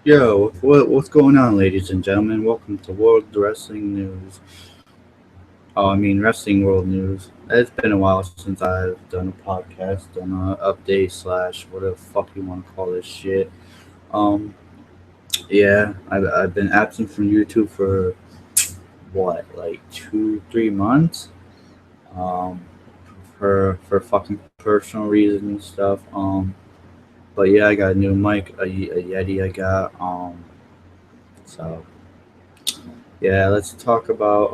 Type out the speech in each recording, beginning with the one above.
Yo, what's going on, ladies and gentlemen? Welcome to World Wrestling News. Wrestling World News. It's been a while since I've done a podcast, done an update slash whatever the fuck you want to call this shit. Um, yeah, I've been absent from YouTube for what, like 2, 3 months. Um, for fucking personal reasons and stuff. But yeah, I got a new mic, a Yeti. I got. So yeah, let's talk about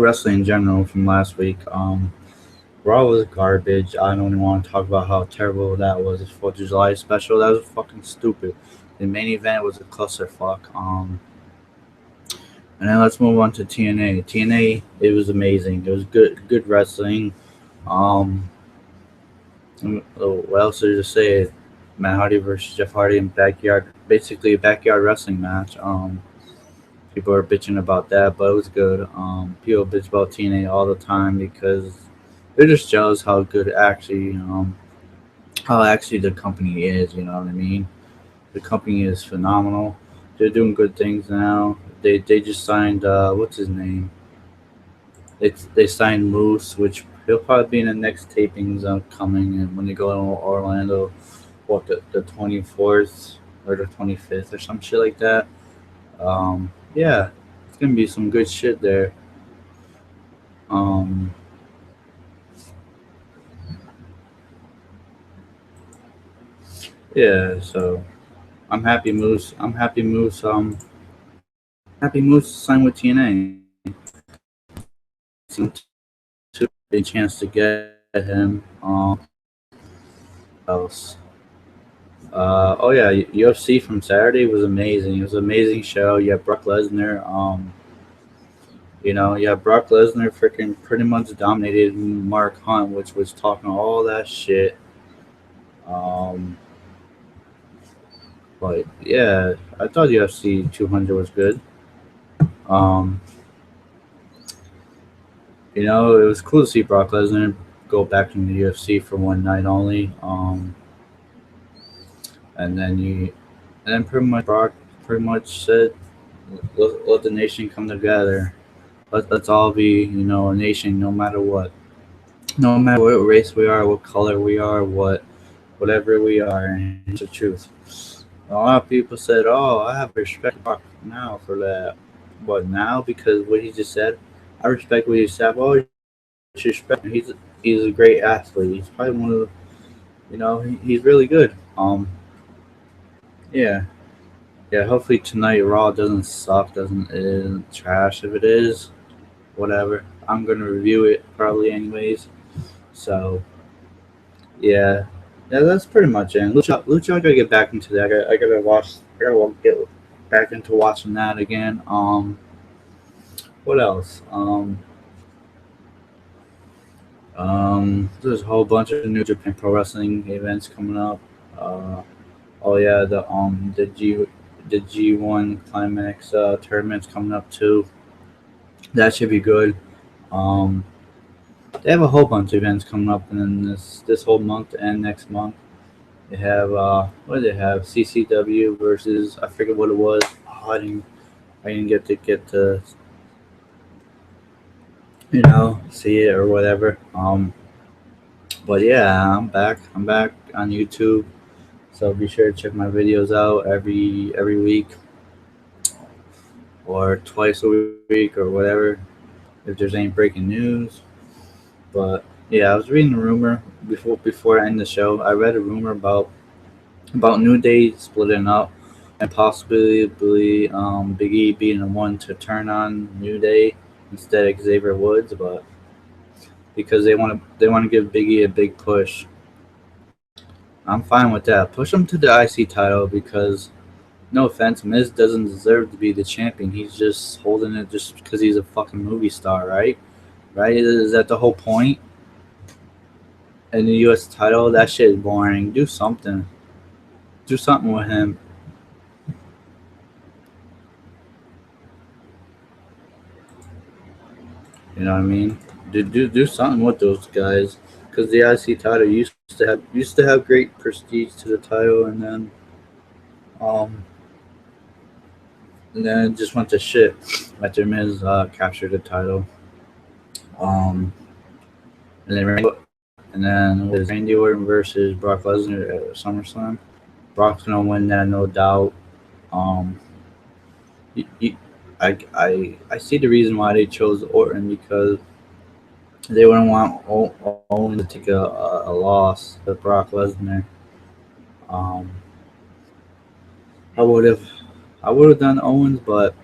wrestling in general from last week. Raw was garbage. I don't even want to talk about how terrible that was. This 4th of July special, that was fucking stupid. The main event was a clusterfuck. And then let's move on to TNA. TNA, it was amazing. It was good wrestling. Um, what else to say? Matt Hardy versus Jeff Hardy in backyard, basically a backyard wrestling match. People are bitching about that, but it was good. People bitch about TNA all the time because they're just jealous how actually the company is. You know what I mean? The company is phenomenal. They're doing good things now. They just signed what's his name? They signed Moose, which he'll probably be in the next tapings coming, and when they go to Orlando, what the 24th or the 25th or some shit like that. Yeah, it's gonna be some good shit there. Um, yeah, so I'm happy Moose signed with TNA. Seemed to be a chance to get him. Else. Oh yeah, UFC from Saturday was amazing. It was an amazing show. You have Brock Lesnar. Brock Lesnar freaking pretty much dominated Mark Hunt, which was talking all that shit. Um, but yeah, I thought UFC 200 was good. Um, it was cool to see Brock Lesnar go back in the UFC for one night only. And then you, and then pretty much Brock pretty much said, let the nation come together. Let's all be, a nation, no matter what. No matter what race we are, what color we are, whatever we are, and it's the truth. A lot of people said, "Oh, I have respect for Brock now for that." What now? Because what he just said, I respect what he said. Well, respect him. He's a great athlete. He's probably one of the, he's really good. Yeah, yeah. Hopefully tonight Raw doesn't suck, doesn't isn't trash. If it is, whatever. I'm gonna review it probably anyways. So yeah, yeah. That's pretty much it. Lucha. I gotta get back into that. I gotta watch. Get back into watching that again. What else? There's a whole bunch of New Japan Pro Wrestling events coming up. Uh, oh yeah, the G1 Climax tournament's coming up too. That should be good. Um, they have a whole bunch of events coming up, and then this whole month and next month they have what do they have? CCW versus I forget what it was. Oh, I didn't get to see it or whatever. But yeah, I'm back. I'm back on YouTube. So be sure to check my videos out every week or twice a week or whatever if there's any breaking news. But yeah, I was reading a rumor before I end the show. I read a rumor about New Day splitting up and possibly Big E being the one to turn on New Day instead of Xavier Woods, but because they want to give Big E a big push. I'm fine with that. Push him to the IC title because no offense, Miz doesn't deserve to be the champion. He's just holding it just because he's a fucking movie star, right? Right? Is that the whole point? And the U.S. title, that shit is boring. Do something. Do something with him. You know what I mean? Do something with those guys because the IC title used to have great prestige to the title, and then Um, and then it just went to shit after Miz captured the title. Um, and then was Randy Orton versus Brock Lesnar at SummerSlam. Brock's gonna win that, no doubt. Um, y y I see the reason why they chose Orton because they wouldn't want Owen to take a loss to Brock Lesnar. Um, I would have I would have done Owens, but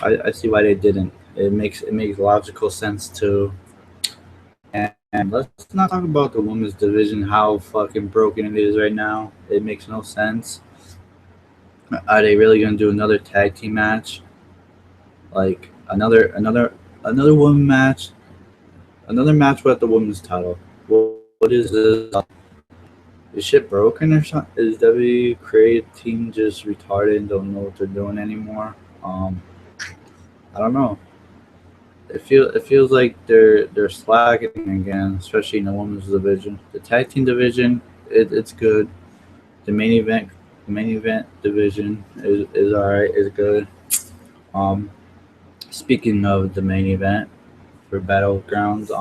I see why they didn't. It makes logical sense too. And let's not talk about the women's division, how fucking broken it is right now. It makes no sense. Are they really gonna do another tag team match? Like another woman match, another match with the women's title? What is this? Is shit broken or something? Is W creative team just retarded and don't know what they're doing anymore? I don't know. It feels like they're slacking again, especially in the women's division. The tag team division, it's good. The main event division is alright, is good. Um, Speaking of the main event for Battlegrounds,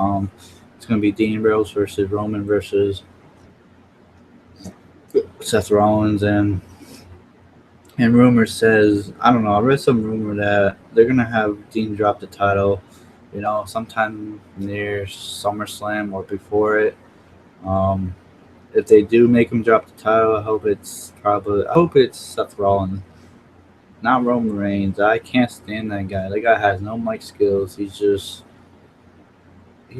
it's gonna be Dean Ambrose versus Roman versus Seth Rollins, and rumor says, I don't know, I read some rumor that they're gonna have Dean drop the title, sometime near SummerSlam or before it. Um, if they do make him drop the title, I hope it's Seth Rollins, not Roman Reigns. I can't stand that guy. That guy has no mic skills. He's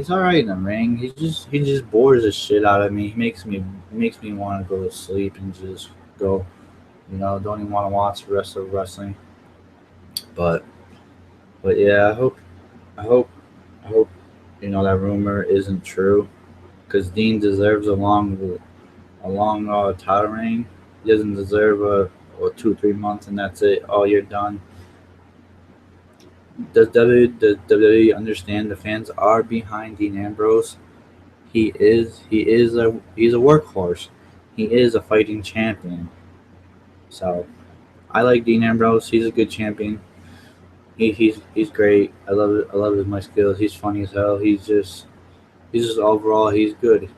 all right in the ring. He just bores the shit out of me. He makes me want to go to sleep and just go. Don't even want to watch the rest of wrestling. But but yeah, I hope I hope that rumor isn't true because Dean deserves a long title reign. He doesn't deserve a 2 3 months and that's it. Oh, you're done. Does WWE understand the fans are behind Dean Ambrose? He's a workhorse. He is a fighting champion. So I like Dean Ambrose. He's a good champion. He's great. I love it. I love his my skills. He's funny as hell. He's just overall he's good.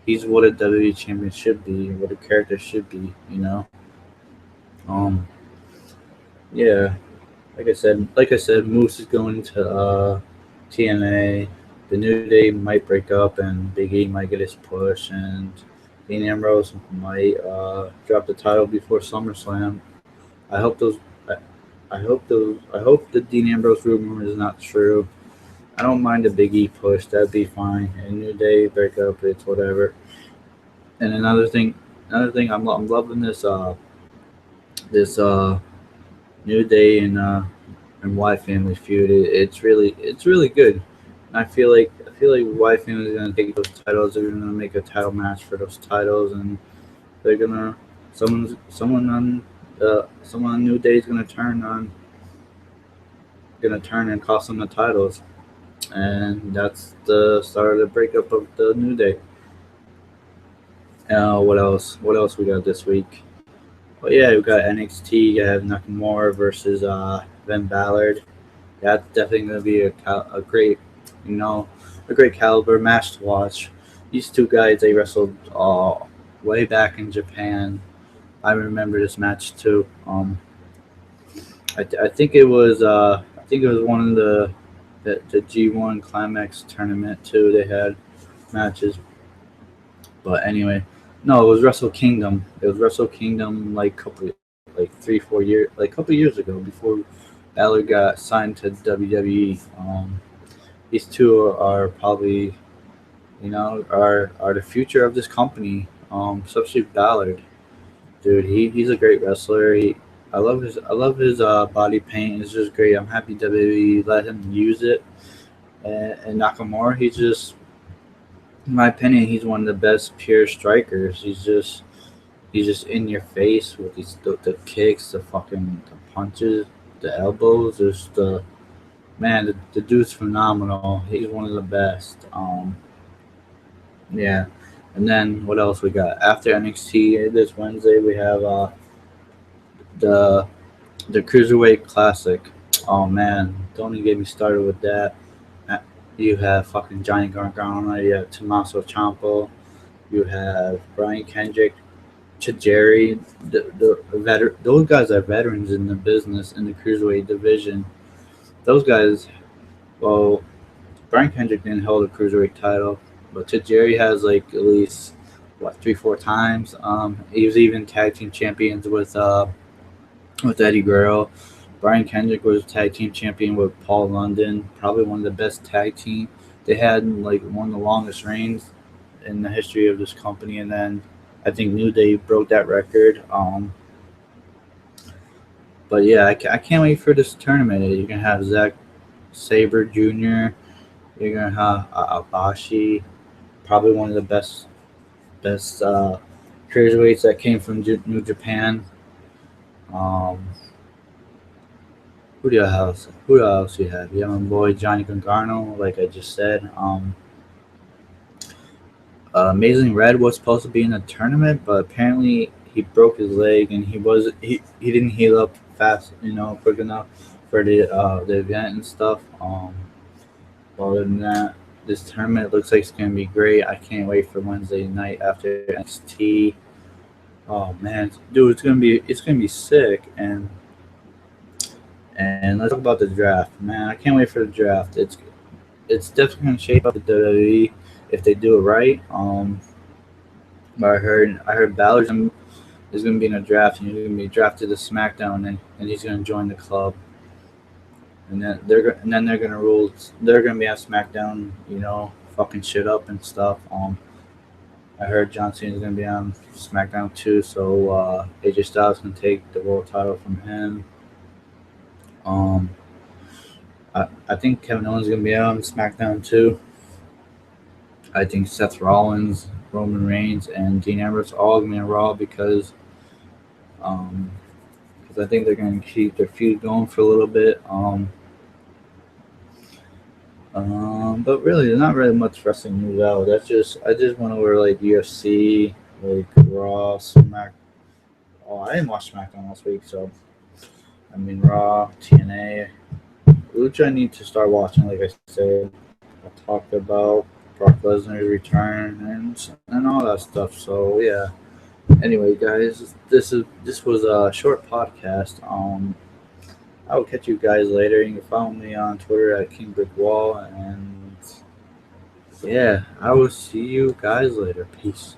He's what a WWE champion should be. What a character should be. Um. Yeah. Like I said, Moose is going to TNA. The New Day might break up, and Big E might get his push, and Dean Ambrose might drop the title before SummerSlam. I hope those. I, I hope the Dean Ambrose rumor is not true. I don't mind a Big E push. That'd be fine. And New Day break up. It's whatever. And another thing, I'm loving this New Day and Y Family feud. It's really good. And I feel like Y Family is gonna take those titles. They're gonna make a title match for those titles, and they're gonna someone on New Day is gonna turn and cost them the titles, and that's the start of the breakup of the New Day. What else? What else we got this week? Well, yeah, we got NXT. You have Nakamura versus Ben Ballard. That's definitely going to be you know, a great caliber match to watch. These two guys they wrestled way back in Japan. I remember this match too. I think it was one of the G1 Climax tournament too. They had matches, but anyway, no, it was Wrestle Kingdom. It was Wrestle Kingdom like 3 4 years like a couple years ago before Balor got signed to WWE. These two are probably are the future of this company. Especially Ballard, dude. He's a great wrestler. I love his body paint. It's just great. I'm happy WWE let him use it. And Nakamura, in my opinion, he's one of the best pure strikers. He's just in your face with the kicks, the punches, the elbows. Just the dude's phenomenal. He's one of the best. Yeah. And then what else we got after NXT this Wednesday? We have the the Cruiserweight Classic. Oh man, don't even get me started with that. Uh, You have fucking Johnny Gargano, you have Tommaso Ciampa, you have Brian Kendrick, Chijeri. Those guys are veterans in the business in the Cruiserweight division. Those guys, well, Brian Kendrick didn't hold a Cruiserweight title, but Chijeri has like at least what 3 4 times. He was even tag team champions with Eddie Guerrero. Brian Kendrick was tag team champion with Paul London. Probably one of the best tag team. They had like one of the longest reigns in the history of this company, and then I think New Day broke that record. But yeah, I can't wait for this tournament. You're gonna have Zack Saber Jr. You're gonna have Abashi, probably one of the best cruiserweights that came from New Japan. Um, who else? Who else you have? Yeah, my boy Johnny Gargano, like I just said. Amazing Red was supposed to be in the tournament, but apparently he broke his leg and he didn't heal up fast, quick enough for the event and stuff. Other than that, this tournament looks like it's gonna be great. I can't wait for Wednesday night after NXT. Oh man, dude, it's gonna be sick. And let's talk about the draft, man. I can't wait for the draft. It's definitely gonna shape up the WWE if they do it right. But I heard is gonna be in a draft, and he's gonna be drafted to SmackDown, and he's gonna join the club, and then they're gonna rule. They're gonna be at SmackDown, fucking shit up and stuff. I heard John Cena is gonna be on SmackDown too, so AJ Styles can take the world title from him. Um, I think Kevin Owens is gonna be on SmackDown too. I think Seth Rollins, Roman Reigns, and Dean Ambrose all gonna be on Raw um, because I think they're gonna keep their feud going for a little bit. But really, there's not really much wrestling news out. I just want to wear like UFC, like Raw, Smack. Oh, I didn't watch SmackDown last week, so I mean Raw, TNA, which I need to start watching. Like I said, I talked about Brock Lesnar's return and all that stuff. So yeah. Anyway, guys, this was a short podcast. I will catch you guys later. You can follow me on Twitter at King Brick Wall, and yeah, I will see you guys later. Peace.